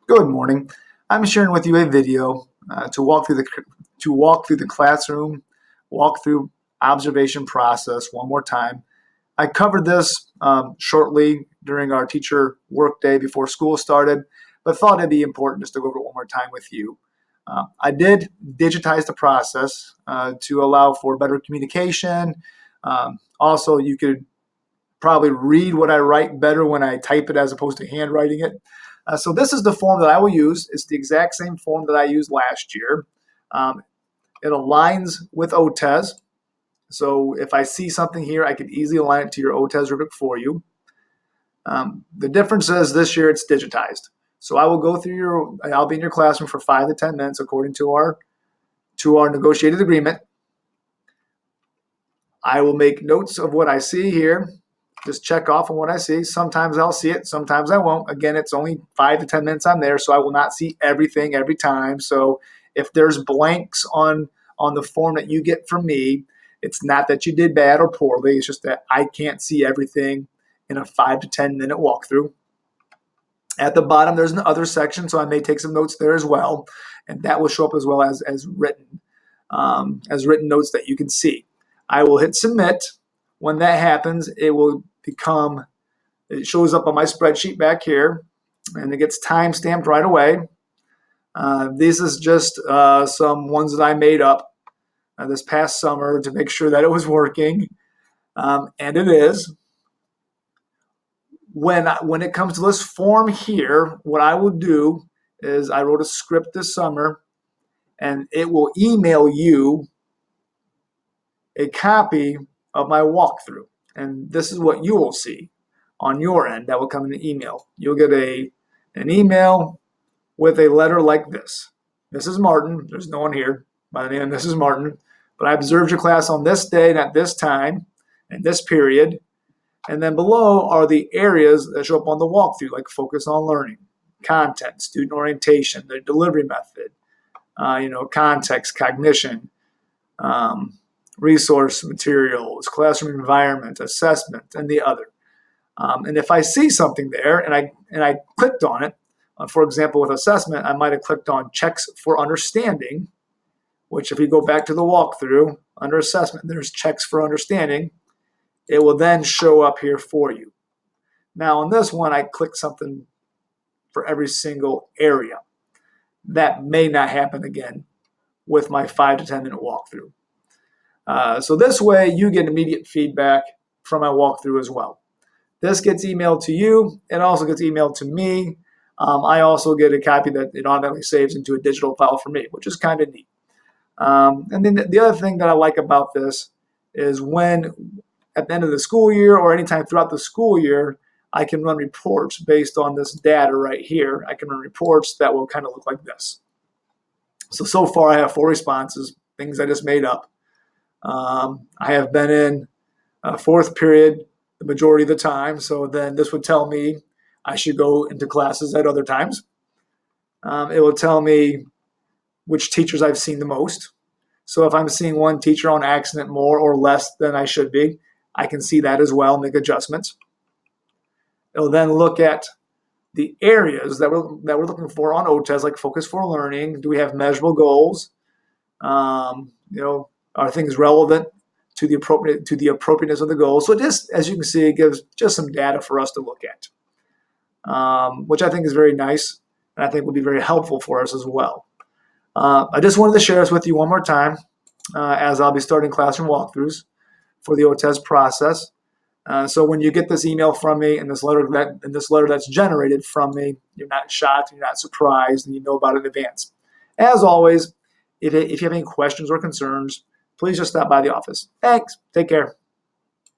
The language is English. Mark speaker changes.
Speaker 1: Good morning. I'm sharing with you a video to walk through the classroom, walk through observation process one more time. I covered this shortly during our teacher work day before school started, but thought it'd be important just to go over it one more time with you. I did digitize the process to allow for better communication. Also, you could probably read what I write better when I type it as opposed to handwriting it. So this is the form that I will use. It's the exact same form that I used last year. It aligns with OTES. So if I see something here, I can easily align it to your OTES rubric for you. The difference is this year it's digitized. So I will go through I'll be in your classroom for 5 to 10 minutes according to our negotiated agreement. I will make notes of what I see here. Just check off on what I see. Sometimes I'll see it, sometimes I won't. Again, it's only 5 to 10 minutes I'm there, so I will not see everything every time. So if there's blanks on the form that you get from me, it's not that you did bad or poorly. It's just that I can't see everything in a 5 to 10 minute walkthrough. At the bottom, there's an other section, so I may take some notes there as well, and that will show up as well as written notes that you can see. I will hit submit. When that happens, it shows up on my spreadsheet back here, and it gets time stamped right away. This is just some ones that I made up this past summer to make sure that it was working, and it is. When it comes to this form here, what I will do is I wrote a script this summer, and it will email you a copy of my walkthrough. And this is what you will see on your end. That will come in an email. You'll get an email with a letter like this. Mrs. Martin, there's no one here by the name of Mrs. Martin, but I observed your class on this day and at this time and this period. And then below are the areas that show up on the walkthrough, like focus on learning, content, student orientation, the delivery method, context, cognition, resource materials, classroom environment, assessment, and the other. And if I see something there and I clicked on it, for example, with assessment, I might have clicked on checks for understanding, which if you go back to the walkthrough, under assessment, there's checks for understanding. It will then show up here for you. Now on this one, I click something for every single area. That may not happen again with my 5 to 10 minute walkthrough. So this way you get immediate feedback from my walkthrough as well. This gets emailed to you. It also gets emailed to me. I also get a copy that it automatically saves into a digital file for me, which is kind of neat. And then the other thing that I like about this is when at the end of the school year or anytime throughout the school year, I can run reports based on this data right here. I can run reports that will kind of look like this. So far I have 4 responses, things I just made up. I have been in fourth period the majority of the time, so then this would tell me I should go into classes at other times. It will tell me which teachers I've seen the most. So if I'm seeing one teacher on accident more or less than I should be, I can see that as well, make adjustments. It'll then look at the areas that we're looking for on OTES, like focus for learning. Do we have measurable goals? Are things relevant to the appropriateness of the goals? So just, as you can see, it gives just some data for us to look at, which I think is very nice, and I think will be very helpful for us as well. I just wanted to share this with you one more time, as I'll be starting classroom walkthroughs for the OTES process. So when you get this email from me and this letter that's generated from me, you're not shocked, you're not surprised, and you know about it in advance. As always, if you have any questions or concerns, please just stop by the office. Thanks. Take care.